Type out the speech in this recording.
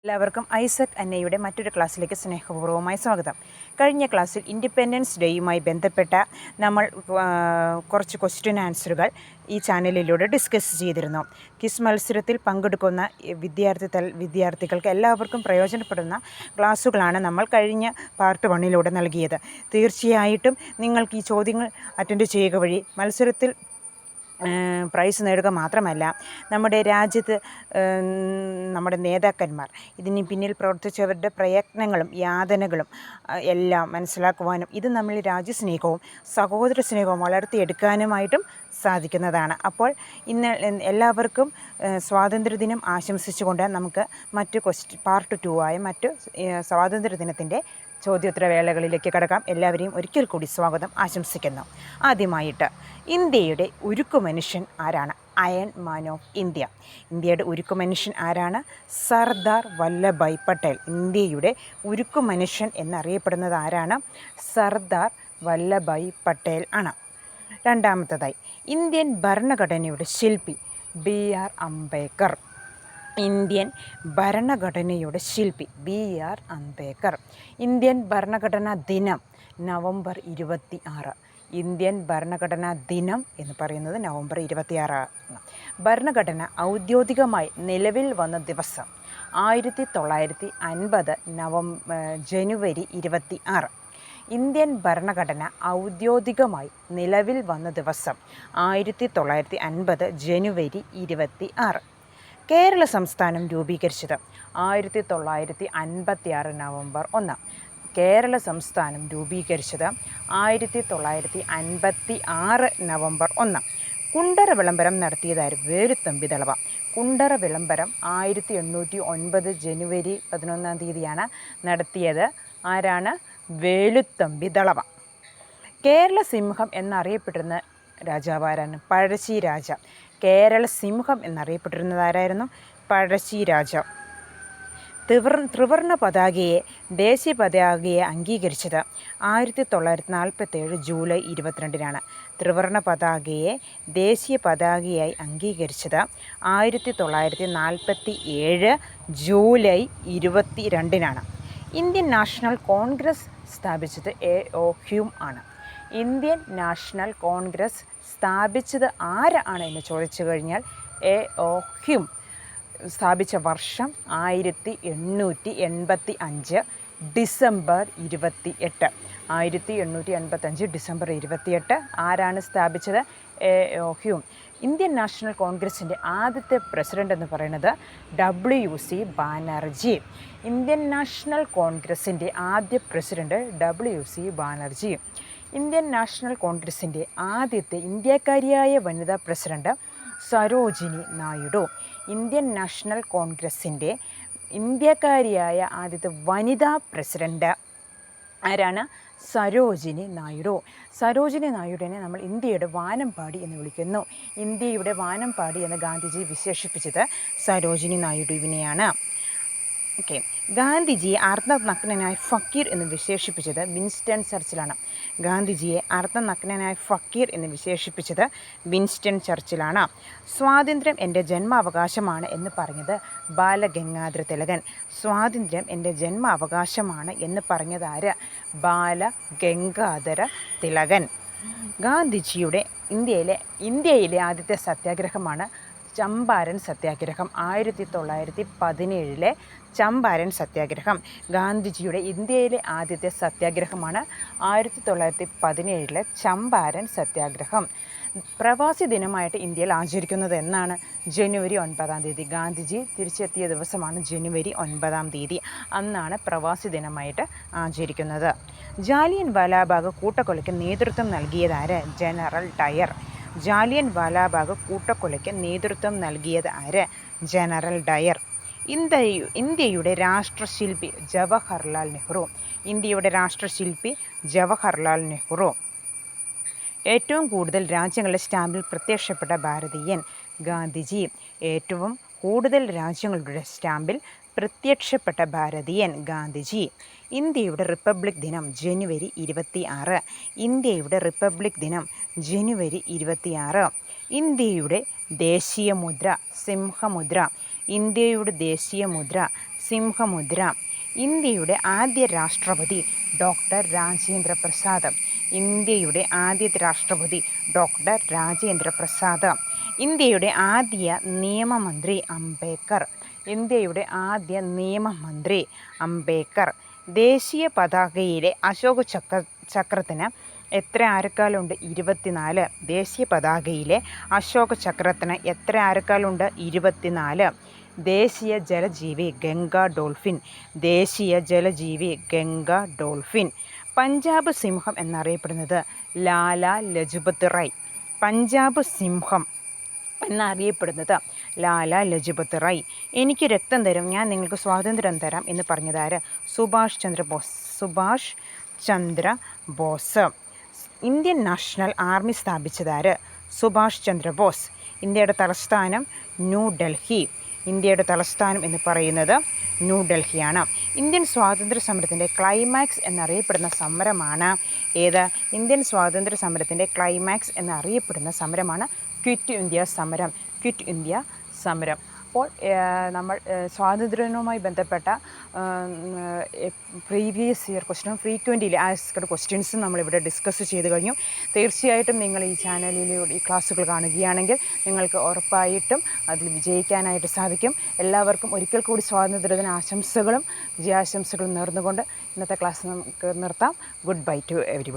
എല്ലാവർക്കും ഐസക് അന്നയുടെ മറ്റൊരു ക്ലാസ്സിലേക്ക് സ്നേഹപൂർവ്വമായി സ്വാഗതം. കഴിഞ്ഞ ക്ലാസ്സിൽ ഇൻഡിപെൻഡൻസ് ഡേയുമായി ബന്ധപ്പെട്ട നമ്മൾ കുറച്ച് ക്വസ്റ്റ്യൻ ആൻസറുകൾ ഈ ചാനലിലൂടെ ഡിസ്കസ് ചെയ്തിരുന്നു. ക്വിസ് മത്സരത്തിൽ പങ്കെടുക്കുന്ന വിദ്യാർത്ഥികൾക്ക് എല്ലാവർക്കും പ്രയോജനപ്പെടുന്ന ക്ലാസ്സുകളാണ് നമ്മൾ കഴിഞ്ഞ പാർട്ട് 1 നൽകിയത്. തീർച്ചയായിട്ടും നിങ്ങൾക്ക് ഈ ചോദ്യങ്ങൾ അറ്റൻഡ് ചെയ്യുക വഴി മത്സരത്തിൽ പ്രൈസ് നേടുക മാത്രമല്ല, നമ്മുടെ രാജ്യത്ത് നമ്മുടെ നേതാക്കന്മാർ ഇതിന് പിന്നിൽ പ്രവർത്തിച്ചവരുടെ പ്രയത്നങ്ങളും യാതനകളും എല്ലാം മനസ്സിലാക്കുവാനും ഇത് നമ്മൾ രാജ്യസ്നേഹവും സഹോദര സ്നേഹവും വളർത്തിയെടുക്കാനുമായിട്ടും സാധിക്കുന്നതാണ്. അപ്പോൾ ഇന്ന് എല്ലാവർക്കും സ്വാതന്ത്ര്യദിനം ആശംസിച്ചുകൊണ്ട് നമുക്ക് പാർട്ട് 2 ആയ മറ്റ് സ്വാതന്ത്ര്യദിനത്തിൻ്റെ ചോദ്യോത്തരവേളകളിലേക്ക് കടക്കാം. എല്ലാവരെയും ഒരിക്കൽ കൂടി സ്വാഗതം ആശംസിക്കുന്നു. ആദ്യമായിട്ട്, ഇന്ത്യയുടെ ഉരുക്കു മനുഷ്യൻ ആരാണ്? Iron man of India. ഇന്ത്യയുടെ ഉരുക്കു മനുഷ്യൻ ആരാണ്? സർദാർ വല്ലഭായ് പട്ടേൽ. ഇന്ത്യയുടെ ഉരുക്കു മനുഷ്യൻ എന്നറിയപ്പെടുന്നത് ആരാണ്? സർദാർ വല്ലഭായ് പട്ടേൽ ആണ്. രണ്ടാമത്തേതായി, ഇന്ത്യൻ ഭരണഘടനയുടെ ശില്പി BR അംബേദ്കർ. ഇന്ത്യൻ ഭരണഘടനയുടെ ശില്പി BR അംബേദ്കർ. ഇന്ത്യൻ ഭരണഘടനാ ദിനം നവംബർ 26. ഇന്ത്യൻ ഭരണഘടനാ ദിനം എന്ന് പറയുന്നത് നവംബർ 26 ആണ്. ഭരണഘടന ഔദ്യോഗികമായി നിലവിൽ വന്ന ദിവസം 1950 ജനുവരി 26. ഇന്ത്യൻ ഭരണഘടന ഔദ്യോഗികമായി നിലവിൽ വന്ന ദിവസം 1950 ജനുവരി 26. കേരള സംസ്ഥാനം രൂപീകരിച്ചത് 1956 നവംബർ 1. കേരള സംസ്ഥാനം രൂപീകരിച്ചത് 1956 നവംബർ 1. കുണ്ടറ വിളംബരം നടത്തിയതാര്? വേലുത്തമ്പി ദളവ. കുണ്ടറ വിളംബരം 1809 ജനുവരി 11 നടത്തിയത്. ആരാണ്? വേലുത്തമ്പി ദളവ. കേരള സിംഹം എന്നറിയപ്പെട്ടിരുന്ന രാജാവാരാണ്? പഴശ്ശി രാജ. കേരള സിംഹം എന്നറിയപ്പെട്ടിരുന്നത് ആരായിരുന്നു? പഴശ്ശി രാജ. ത്രിവർണ്ണ പതാകയെ ദേശീയ പതാകയെ അംഗീകരിച്ചത് 1947 ജൂലൈ 22. ത്രിവർണ്ണ പതാകയെ ദേശീയ പതാകയായി അംഗീകരിച്ചത് 1947 ജൂലൈ 22. ഇന്ത്യൻ നാഷണൽ കോൺഗ്രസ് സ്ഥാപിച്ചത് A.O. ഹ്യൂം ആണ്. ഇന്ത്യൻ നാഷണൽ കോൺഗ്രസ് സ്ഥാപിച്ചത് ആരാണ് എന്ന് ചോദിച്ചു കഴിഞ്ഞാൽ A.O. ഹ്യൂം. സ്ഥാപിച്ച വർഷം 1885 ഡിസംബർ 28. 1885 ഡിസംബർ 28 ആരാണ് സ്ഥാപിച്ചത്? A.O. ഹ്യൂം. ഇന്ത്യൻ നാഷണൽ കോൺഗ്രസിൻ്റെ ആദ്യത്തെ പ്രസിഡന്റ് എന്ന് പറയുന്നത് W.C. ബാനർജി. ഇന്ത്യൻ നാഷണൽ കോൺഗ്രസിൻ്റെ ആദ്യ president W.C. Banerjee. Indian national കോൺഗ്രസിൻ്റെ ആദ്യത്തെ ഇന്ത്യക്കാരിയായ വനിതാ president Sarojini Naidu. Indian national കോൺഗ്രസിൻ്റെ ഇന്ത്യക്കാരിയായ ആദ്യത്തെ വനിതാ പ്രസിഡന്റ് ആരാണ്? സരോജിനി നായിഡു. സരോജിനി നായിഡുവിനെ നമ്മൾ ഇന്ത്യയുടെ വാനമ്പാടി എന്ന് വിളിക്കുന്നു. ഇന്ത്യയുടെ വാനമ്പാടി എന്ന് ഗാന്ധിജി വിശേഷിപ്പിച്ചത് സരോജിനി നായിഡുവിനെയാണ്. ഓക്കെ. ഗാന്ധിജിയെ അർദ്ധനഗ്നനായ ഫക്കീർ എന്ന് വിശേഷിപ്പിച്ചത് വിൻസ്റ്റൺ ചർച്ചിലാണ്. ഗാന്ധിജിയെ അർദ്ധനഗ്നനായ ഫക്കീർ എന്ന് വിശേഷിപ്പിച്ചത് വിൻസ്റ്റൺ ചർച്ചിലാണ്. സ്വാതന്ത്ര്യം എൻ്റെ ജന്മാവകാശമാണ് എന്ന് പറഞ്ഞത് ബാലഗംഗാധര തിലകൻ. സ്വാതന്ത്ര്യം എൻ്റെ ജന്മാവകാശമാണ് എന്ന് പറഞ്ഞത് ആര്? ബാലഗംഗാധര തിലകൻ. ഗാന്ധിജിയുടെ ഇന്ത്യയിലെ ആദ്യത്തെ സത്യാഗ്രഹമാണ് ചമ്പാരൻ സത്യാഗ്രഹം. 1917 ചമ്പാരൻ സത്യാഗ്രഹം. ഗാന്ധിജിയുടെ ഇന്ത്യയിലെ ആദ്യത്തെ സത്യാഗ്രഹമാണ് 1917 ചമ്പാരൻ സത്യാഗ്രഹം. പ്രവാസി ദിനമായിട്ട് ഇന്ത്യയിൽ ആചരിക്കുന്നത് എന്നാണ്? ജനുവരി 9. ഗാന്ധിജി തിരിച്ചെത്തിയ ദിവസമാണ് ജനുവരി 9. അന്നാണ് പ്രവാസി ദിനമായിട്ട് ആചരിക്കുന്നത്. ജാലിയൻ വാലാബാഗ് കൂട്ടക്കൊലയ്ക്ക് നേതൃത്വം നൽകിയതാര്? General Dyer. ജാലിയൻ വാലാബാഗ് കൂട്ടക്കൊലയ്ക്ക് നേതൃത്വം നൽകിയത് ആര്? General Dyer. ഇന്ത്യയുടെ രാഷ്ട്രശില്പി ജവഹർലാൽ നെഹ്റു. ഇന്ത്യയുടെ രാഷ്ട്രശില്പി ജവഹർലാൽ നെഹ്റു. ഏറ്റവും കൂടുതൽ രാജ്യങ്ങളുടെ സ്റ്റാമ്പിൽ പ്രത്യക്ഷപ്പെട്ട ഭാരതീയൻ? ഗാന്ധിജി. ഏറ്റവും കൂടുതൽ രാജ്യങ്ങളുടെ സ്റ്റാമ്പിൽ പ്രത്യക്ഷപ്പെട്ട ഭാരതീയൻ? ഗാന്ധിജി. ഇന്ത്യയുടെ റിപ്പബ്ലിക് ദിനം ജനുവരി 26. ഇന്ത്യയുടെ റിപ്പബ്ലിക് ദിനം ജനുവരി 26. ഇന്ത്യയുടെ ദേശീയ മുദ്ര സിംഹമുദ്ര. ഇന്ത്യയുടെ ദേശീയ മുദ്ര സിംഹമുദ്ര. ഇന്ത്യയുടെ ആദ്യ രാഷ്ട്രപതി ഡോക്ടർ രാജേന്ദ്ര പ്രസാദ്. ഇന്ത്യയുടെ ആദ്യത്തെ രാഷ്ട്രപതി ഡോക്ടർ രാജേന്ദ്ര പ്രസാദ്. ഇന്ത്യയുടെ ആദ്യ നിയമമന്ത്രി അംബേദ്കർ. ഇന്ത്യയുടെ ആദ്യ നിയമമന്ത്രി അംബേദ്കർ. ദേശീയ പതാകയിലെ അശോക ചക്രത്തിന് എത്ര ആരക്കാലുണ്ട്? 24. ദേശീയ പതാകയിലെ അശോക ചക്രത്തിന് എത്ര ആരക്കാലുണ്ട്? 24. ദേശീയ ജലജീവി ഗംഗ ഡോൾഫിൻ. ദേശീയ ജലജീവി ഗംഗ ഡോൾഫിൻ. പഞ്ചാബ് സിംഹം എന്നറിയപ്പെടുന്നത് ലാലാ ലജ്പത് റായ്. പഞ്ചാബ് സിംഹം എന്നറിയപ്പെടുന്നത് ലാലാ ലജ്പത് റായ്. എനിക്ക് രക്തം തരും, ഞാൻ നിങ്ങൾക്ക് സ്വാതന്ത്ര്യം തരാം എന്ന് പറഞ്ഞതാര്? Subhash Chandrabose. Subhash Chandrabose. Indian national army സ്ഥാപിച്ചതാര്? സുഭാഷ് ചന്ദ്രബോസ്. ഇന്ത്യയുടെ തലസ്ഥാനം ന്യൂഡൽഹി. ഇന്ത്യയുടെ തലസ്ഥാനം എന്ന് പറയുന്നത് ന്യൂഡൽഹിയാണ്. ഇന്ത്യൻ സ്വാതന്ത്ര്യ സമരത്തിൻ്റെ ക്ലൈമാക്സ് എന്നറിയപ്പെടുന്ന സമരമാണ് ഏത്? ഇന്ത്യൻ സ്വാതന്ത്ര്യ സമരത്തിൻ്റെ ക്ലൈമാക്സ് എന്നറിയപ്പെടുന്ന സമരമാണ് ക്വിറ്റ് ഇന്ത്യ സമരം. ക്വിറ്റ് ഇന്ത്യ സമരം. അപ്പോൾ നമ്മൾ സ്വാതന്ത്ര്യവുമായി ബന്ധപ്പെട്ട പ്രീവിയസ് ഇയർ ക്വസ്റ്റ്യനും ഫ്രീക്വൻ്റ്ലി ആസ്ക്ഡ് ക്വസ്റ്റ്യൻസും നമ്മളിവിടെ ഡിസ്കസ് ചെയ്ത് കഴിഞ്ഞു. തീർച്ചയായിട്ടും നിങ്ങൾ ഈ ചാനലിലൂടെ ഈ ക്ലാസ്സുകൾ കാണുകയാണെങ്കിൽ നിങ്ങൾക്ക് ഉറപ്പായിട്ടും അതിൽ വിജയിക്കാനായിട്ട് സാധിക്കും. എല്ലാവർക്കും ഒരിക്കൽ കൂടി സ്വാതന്ത്ര്യദിന ആശംസകളും വിജയാശംസകളും നേർന്നുകൊണ്ട് ഇന്നത്തെ ക്ലാസ് നമുക്ക് നിർത്താം. Good bye to everybody.